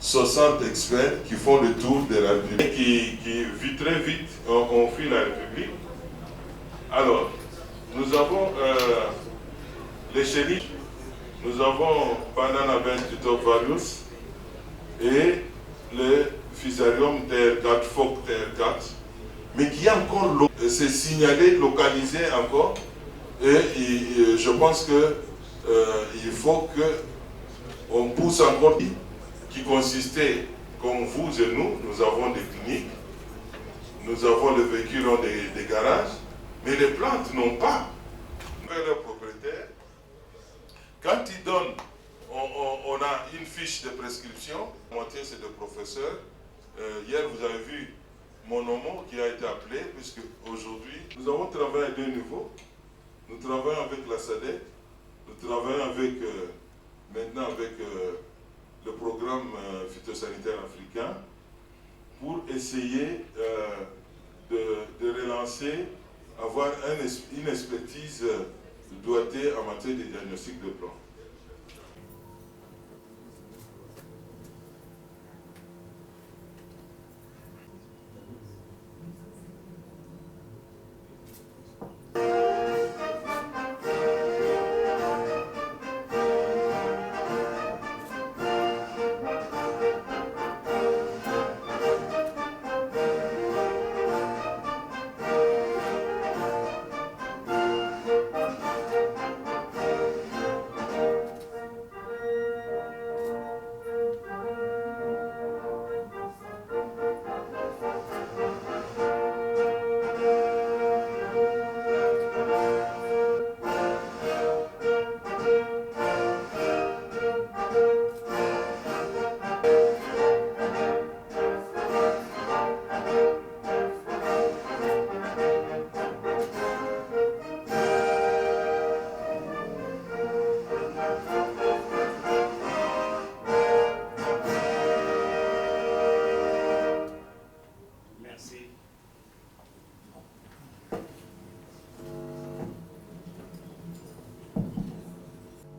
560 experts qui font le tour de la République, qui vit très vite, on fuit la République. Alors, nous avons les shérifs Nous avons Banana Tutovarius et le Fusarium TR4, Phoque TR4, mais qui est encore c'est signalé, localisé encore, et je pense que il faut qu'on pousse encore, qui consistait, comme vous et nous avons des cliniques, nous avons les véhicules ont des garages, mais les plantes n'ont pas. Leurs propriétaires, quand ils donnent, on a une fiche de prescription, la moitié c'est des professeurs. Hier vous avez vu mon homo qui a été appelé, puisque aujourd'hui nous avons travaillé à 2 niveaux. Nous travaillons avec la SADC, nous travaillons avec, maintenant avec le programme phytosanitaire africain pour essayer de relancer, avoir une expertise doigtée en matière de diagnostic de plantes.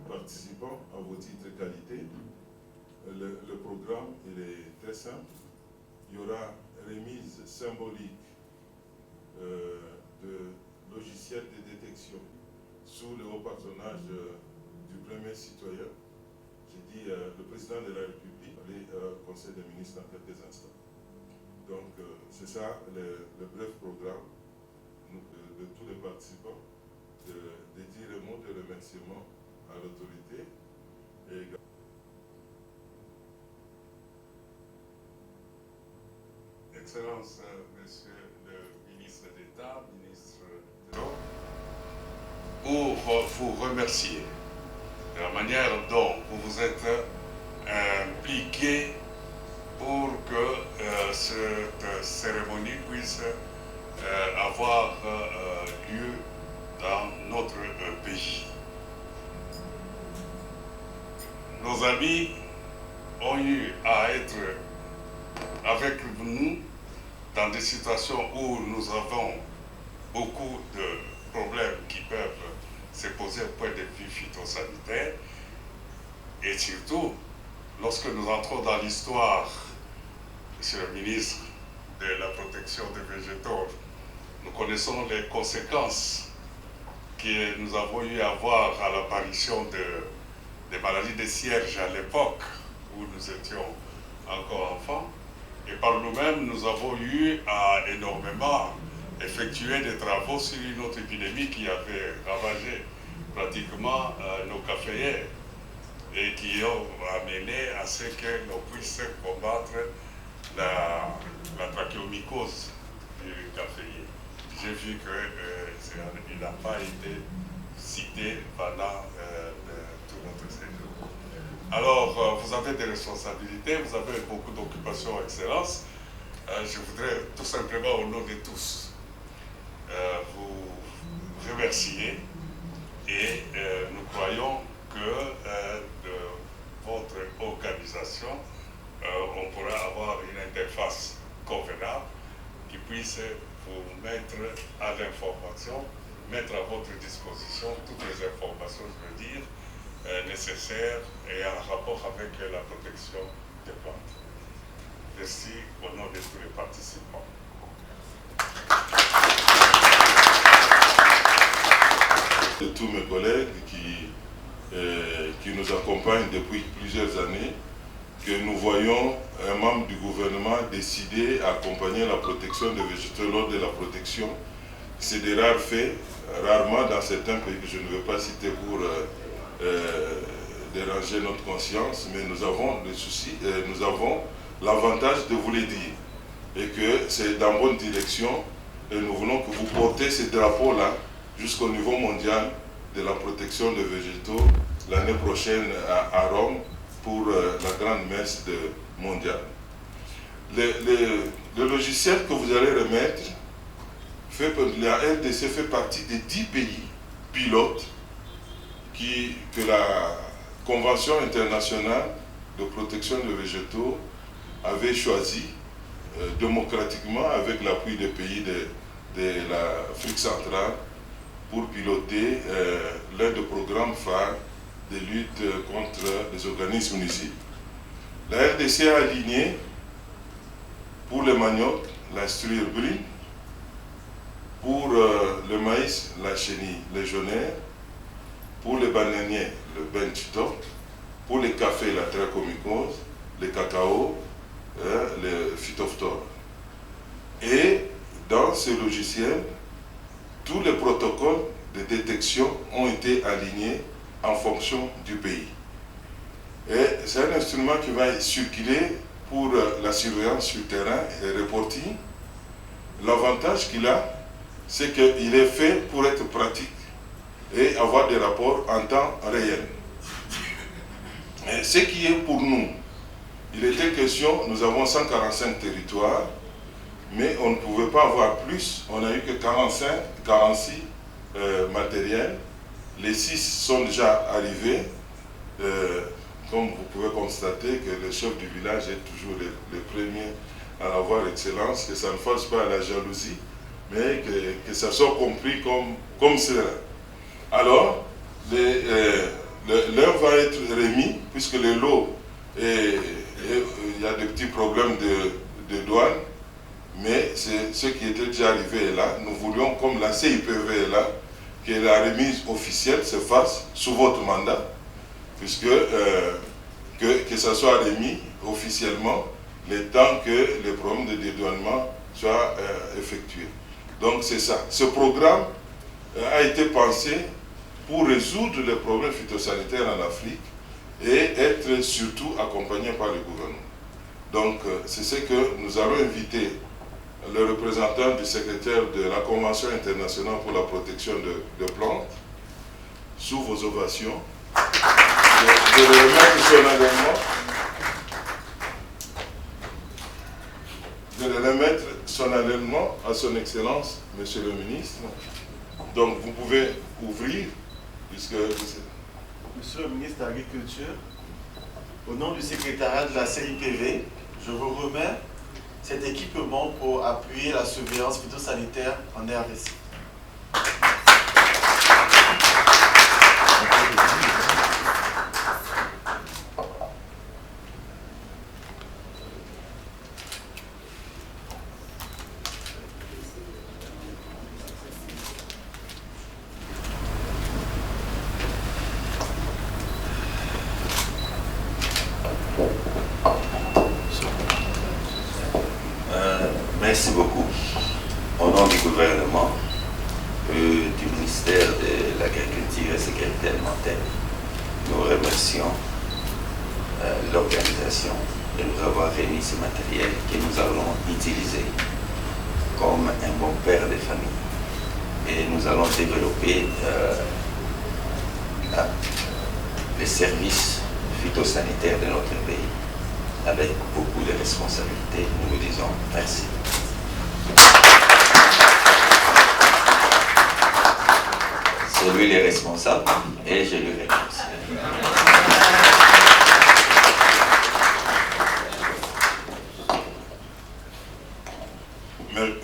Participants à vos titres qualité. Le programme il est très simple. Il y aura remise symbolique de logiciels de détection sous le haut patronage du premier citoyen. J'ai dit le président de la République, aller au Conseil des ministres dans quelques instants. Donc c'est ça le bref programme de tous les participants, de dire un mot de remerciement à l'autorité. Excellence, Monsieur le ministre d'État, ministre de l'Eau, pour vous remercier de la manière dont vous vous êtes impliqué pour que cette cérémonie puisse avoir lieu dans notre pays. Nos amis ont eu à être avec nous dans des situations où nous avons beaucoup de problèmes qui peuvent se poser au point de vue phytosanitaire, et surtout lorsque nous entrons dans l'histoire, Monsieur le ministre, de la protection des végétaux, nous connaissons les conséquences que nous avons eu à voir à l'apparition des maladies des cierges à l'époque où nous étions encore enfants. Et par nous-mêmes, nous avons eu à énormément effectuer des travaux sur une autre épidémie qui avait ravagé pratiquement nos caféières et qui ont amené à ce que l'on puisse combattre la trachéomycose du caféier. J'ai vu qu'il n'a pas été cité pendant tout notre séjour. Alors, vous avez des responsabilités, vous avez beaucoup d'occupations, Excellence. Je voudrais tout simplement, au nom de tous, vous remercier et nous croyons que de votre organisation, on pourra avoir une interface convenable qui puisse vous mettre à l'information, mettre à votre disposition toutes les informations, je veux dire, nécessaires et en rapport avec la protection des plantes. Merci au nom de tous les participants. De tous mes collègues qui qui nous accompagne depuis plusieurs années, que nous voyons un membre du gouvernement décider d'accompagner la protection des végétaux lors de la protection. C'est des rares faits, rarement dans certains pays que je ne vais pas citer pour déranger notre conscience, mais nous avons le souci, nous avons l'avantage de vous le dire, et que c'est dans bonne direction, et nous voulons que vous portez ces drapeaux-là jusqu'au niveau mondial de la protection des végétaux l'année prochaine à Rome pour la grande messe mondiale. Le logiciel que vous allez remettre, la RDC fait partie des 10 pays pilotes que la Convention internationale de protection des végétaux avait choisi démocratiquement avec l'appui des pays de l'Afrique centrale pour piloter l'un des programmes phares de lutte contre les organismes nuisibles. La RDC a aligné pour le manioc la striure brune, pour le maïs la chenille légionnaire, pour les bananiers le benchtop, pour les cafés la trachomycose, les cacao, le phytophthora. Et dans ce logiciel, tous les protocoles de détection ont été alignés en fonction du pays. Et c'est un instrument qui va circuler pour la surveillance sur terrain et le reporting. L'avantage qu'il a, c'est qu'il est fait pour être pratique et avoir des rapports en temps réel. Et ce qui est pour nous, il était question, nous avons 145 territoires, mais on ne pouvait pas avoir plus. On n'a eu que 46 matériels. Les 6 sont déjà arrivés. Comme vous pouvez constater que le chef du village est toujours le premier à avoir excellence, que ça ne fasse pas la jalousie, mais que ça soit compris comme cela. Alors, l'un va être remis, puisque le lot, il y a des petits problèmes de douane, mais c'est ce qui était déjà arrivé est là. Nous voulions, comme la CIPV est là, que la remise officielle se fasse sous votre mandat, puisque que ça soit remis officiellement le temps que le programme de dédouanement soit effectué. Donc c'est ça. Ce programme a été pensé pour résoudre les problèmes phytosanitaires en Afrique et être surtout accompagné par le gouvernement. Donc c'est ce que nous allons inviter le représentant du secrétaire de la Convention internationale pour la protection de plantes, sous vos ovations, de le remettre solennellement à son Excellence, Monsieur le Ministre. Donc vous pouvez ouvrir, puisque... Monsieur le ministre de l'Agriculture, au nom du secrétariat de la CIPV, je vous remets cet équipement pour appuyer la surveillance phytosanitaire en RDC. Merci beaucoup. Au nom du gouvernement, du ministère de l'Agriculture et Sécurité alimentaire, nous remercions l'organisation de nous avoir remis ce matériel que nous allons utiliser comme un bon père de famille. Et nous allons développer les services phytosanitaires de notre pays avec beaucoup de responsabilités. Nous vous disons merci. C'est lui le responsable et je lui remercie.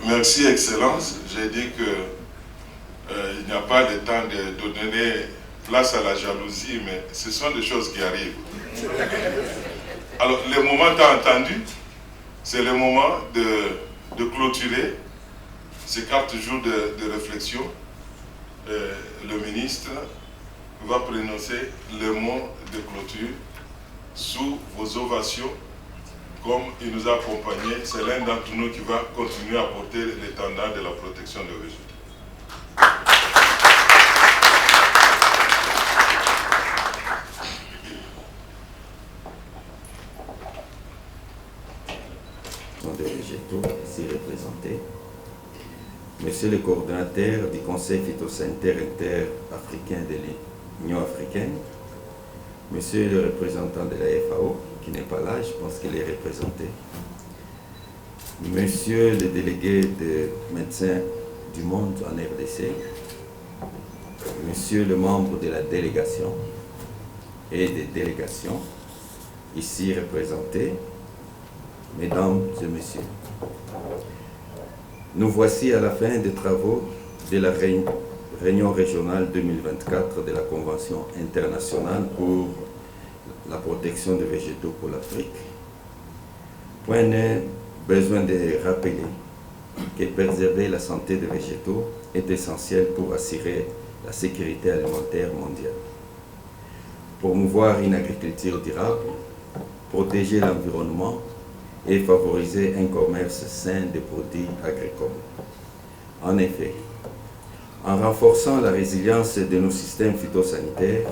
Merci, Excellence. J'ai dit qu'il n'y a pas de temps de donner place à la jalousie, mais ce sont des choses qui arrivent. Alors, le moment que tu as entendu, c'est le moment de clôturer ces 4 jours de réflexion. Le ministre va prononcer le mot de clôture sous vos ovations. Comme il nous a accompagnés, c'est l'un d'entre nous qui va continuer à porter l'étendard de la protection des végétaux. Des végétaux ici représentés, Monsieur le coordonnateur du Conseil phytosanitaire inter-africain de l'Union africaine, Monsieur le représentant de la FAO, qui n'est pas là, je pense qu'il est représenté, Monsieur le délégué de Médecins du Monde en RDC, Monsieur le membre de la délégation et des délégations ici représentés, Mesdames et Messieurs, nous voici à la fin des travaux de la réunion régionale 2024 de la Convention internationale pour la protection des végétaux pour l'Afrique. Point n'est besoin de rappeler que préserver la santé des végétaux est essentiel pour assurer la sécurité alimentaire mondiale, promouvoir une agriculture durable, protéger l'environnement et favoriser un commerce sain des produits agricoles. En effet, en renforçant la résilience de nos systèmes phytosanitaires,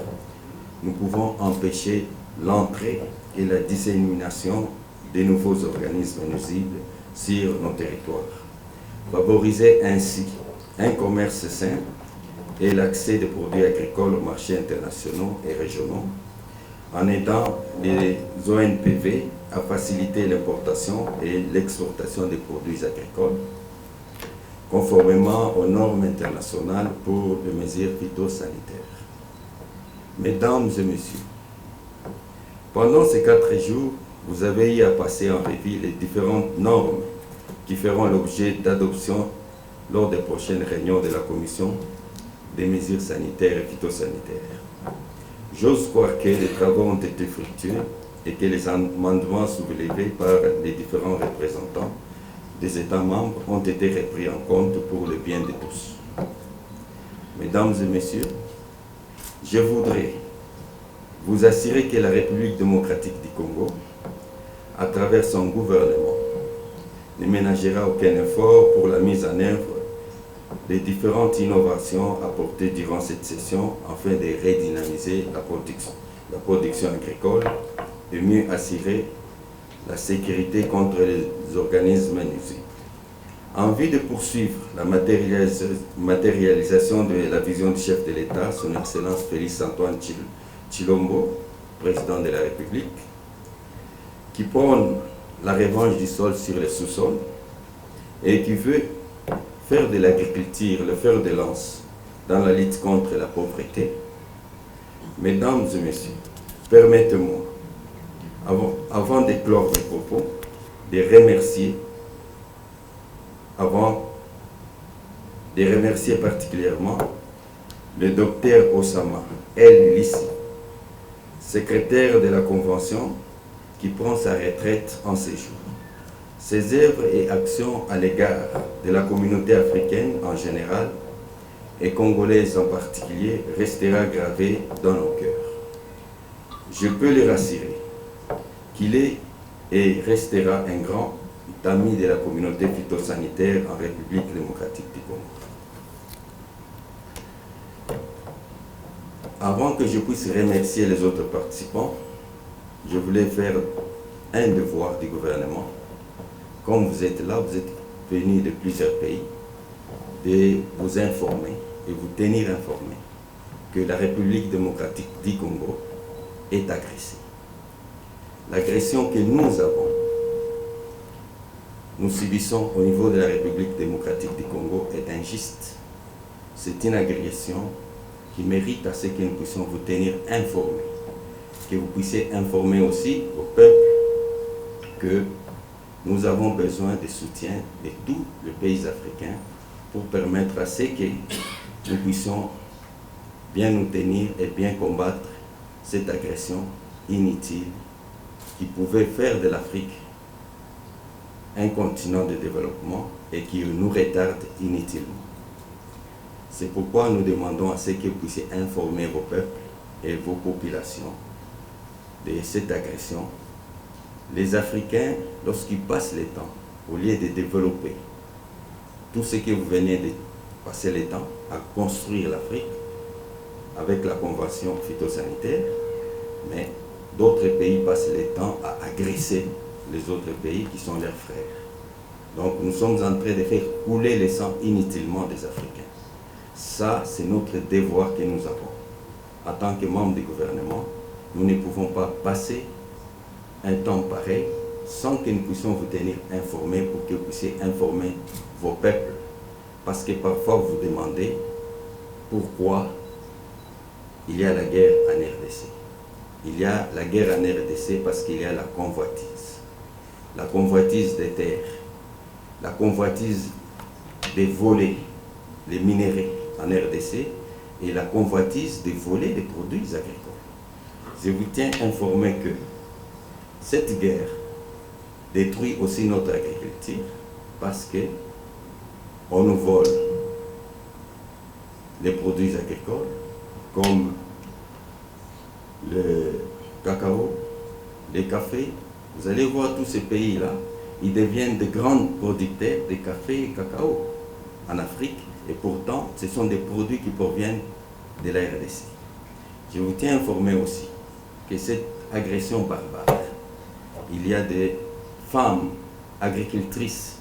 nous pouvons empêcher l'entrée et la dissémination de nouveaux organismes nuisibles sur nos territoires, favoriser ainsi un commerce sain et l'accès des produits agricoles aux marchés internationaux et régionaux, en aidant les ONPV à faciliter l'importation et l'exportation des produits agricoles, conformément aux normes internationales pour les mesures phytosanitaires. Mesdames et Messieurs, pendant ces 4 jours, vous avez eu à passer en revue les différentes normes qui feront l'objet d'adoption lors des prochaines réunions de la Commission des mesures sanitaires et phytosanitaires. J'ose croire que les travaux ont été fructueux et que les amendements soulevés par les différents représentants des États membres ont été repris en compte pour le bien de tous. Mesdames et Messieurs, je voudrais vous assurer que la République démocratique du Congo, à travers son gouvernement, ne ménagera aucun effort pour la mise en œuvre des différentes innovations apportées durant cette session afin de redynamiser la production agricole et mieux assurer la sécurité contre les organismes nuisibles. En vue de poursuivre la matérialisation de la vision du chef de l'État, son Excellence Félix Antoine Tshilombo, président de la République, qui prône la revanche du sol sur le sous-sol et qui veut faire de l'agriculture le fer de lance dans la lutte contre la pauvreté. Mesdames et Messieurs, permettez-moi, avant de clore mes propos, de remercier particulièrement le docteur Osama El Lissi, secrétaire de la Convention, qui prend sa retraite en ces jours. Ses œuvres et actions à l'égard de la communauté africaine en général et congolaise en particulier restera gravées dans nos cœurs. Je peux le rassurer qu'il est et restera un grand ami de la communauté phytosanitaire en République démocratique du Congo. Avant que je puisse remercier les autres participants, je voulais faire un devoir du gouvernement. Comme vous êtes là, vous êtes venus de plusieurs pays, de vous informer et vous tenir informé que la République démocratique du Congo est agressée. L'agression que nous subissons au niveau de la République démocratique du Congo est injuste. C'est une agression qui mérite à ce que nous puissions vous tenir informés, que vous puissiez informer aussi au peuple que nous avons besoin de soutien de tous les pays africains pour permettre à ce que nous puissions bien nous tenir et bien combattre cette agression inutile qui pouvait faire de l'Afrique un continent de développement et qui nous retarde inutilement. C'est pourquoi nous demandons à ce que vous puissiez informer vos peuples et vos populations de cette agression. Les Africains, lorsqu'ils passent le temps, au lieu de développer tout ce que vous venez de passer le temps à construire l'Afrique avec la convention phytosanitaire, mais d'autres pays passent le temps à agresser les autres pays qui sont leurs frères. Donc nous sommes en train de faire couler le sang inutilement des Africains. Ça, c'est notre devoir que nous avons. En tant que membres du gouvernement, nous ne pouvons pas passer un temps pareil sans que nous puissions vous tenir informés pour que vous puissiez informer vos peuples. Parce que parfois vous vous demandez pourquoi il y a la guerre en RDC. Il y a la guerre en RDC parce qu'il y a la convoitise. La convoitise des terres, la convoitise des volets, les minéraux en RDC et la convoitise des volets des produits agricoles. Je vous tiens informé que cette guerre détruit aussi notre agriculture parce que on nous vole les produits agricoles comme le cacao, les cafés. Vous allez voir tous ces pays-là, ils deviennent de grands producteurs de café et cacao en Afrique et pourtant ce sont des produits qui proviennent de la RDC. Je vous tiens informé aussi que cette agression barbare, il y a des femmes agricultrices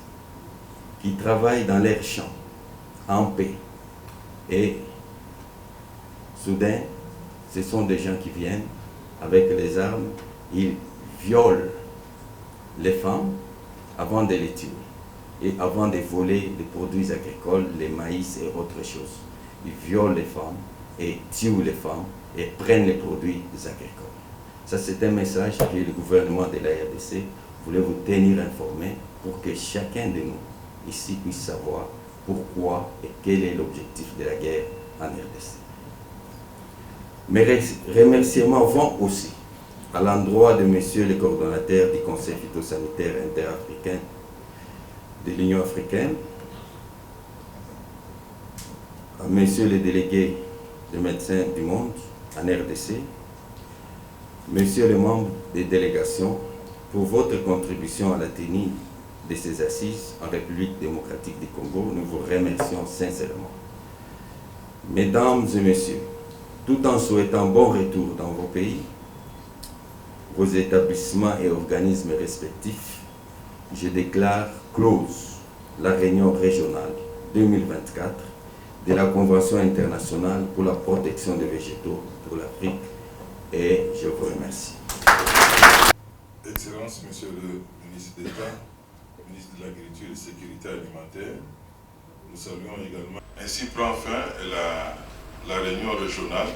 qui travaillent dans leurs champs en paix et soudain ce sont des gens qui viennent avec les armes, ils violent les femmes avant de les tuer et avant de voler les produits agricoles, les maïs et autres choses. Ils violent les femmes et tuent les femmes et prennent les produits agricoles. Ça, c'est un message que le gouvernement de la RDC voulait vous tenir informé pour que chacun de nous ici puisse savoir pourquoi et quel est l'objectif de la guerre en RDC. Mes remerciements vont aussi à l'endroit de monsieur le coordonnateur du Conseil phytosanitaire interafricain de l'Union africaine, à monsieur le délégué des médecins du monde en RDC, monsieur le membre des délégations, pour votre contribution à la tenue de ces assises en République démocratique du Congo, nous vous remercions sincèrement. Mesdames et messieurs, tout en souhaitant bon retour dans vos pays, vos établissements et organismes respectifs, je déclare close la réunion régionale 2024 de la Convention internationale pour la protection des végétaux pour l'Afrique et je vous remercie. Excellences, Monsieur le ministre d'État, ministre de l'Agriculture et de la Sécurité alimentaire, nous saluons également. Ainsi prend fin la réunion régionale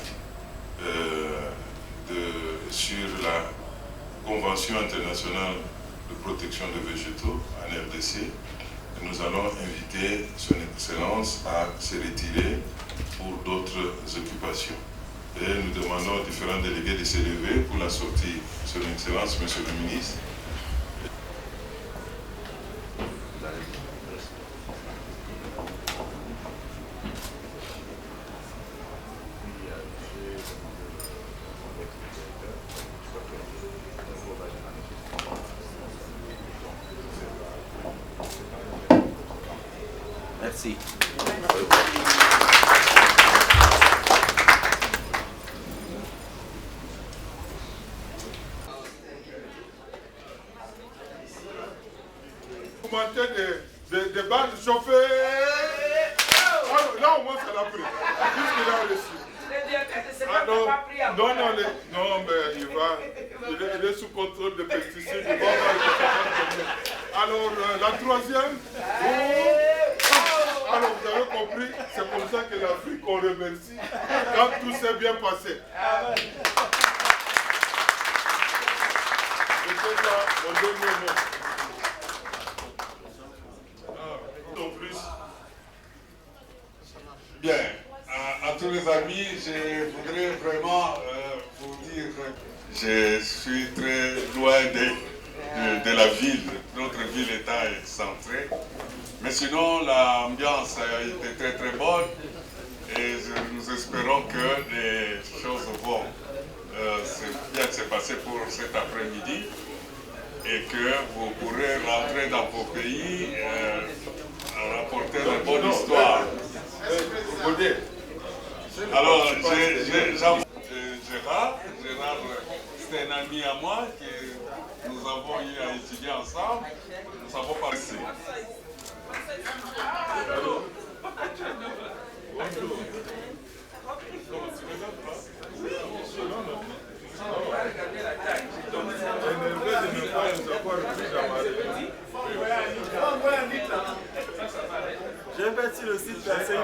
sur la Convention internationale de protection des végétaux en RDC. Et nous allons inviter Son Excellence à se retirer pour d'autres occupations. Et nous demandons aux différents délégués de se lever pour la sortie. Son Excellence, Monsieur le ministre. Merci. Des balles chauffées. Là au moins ça l'a pris. Puisqu'il a reçu. Non, mais il est sous contrôle de pesticides. Alors la troisième. Alors vous avez compris, c'est pour ça que l'Afrique on remercie quand tout s'est bien passé. C'était ça mon dernier mot. Bien, à tous les amis, je voudrais vraiment vous dire que je suis très loin de la ville. Notre ville-État est centrée. Mais sinon, l'ambiance a été très très bonne. espérons que les choses vont bien se passer pour cet après-midi et que vous pourrez rentrer dans vos pays, rapporter de bonnes histoires. Alors, Gérard, c'est un ami à moi que nous avons eu à étudier ensemble. Nous avons parlé. J'ai bâti le site de la CIP.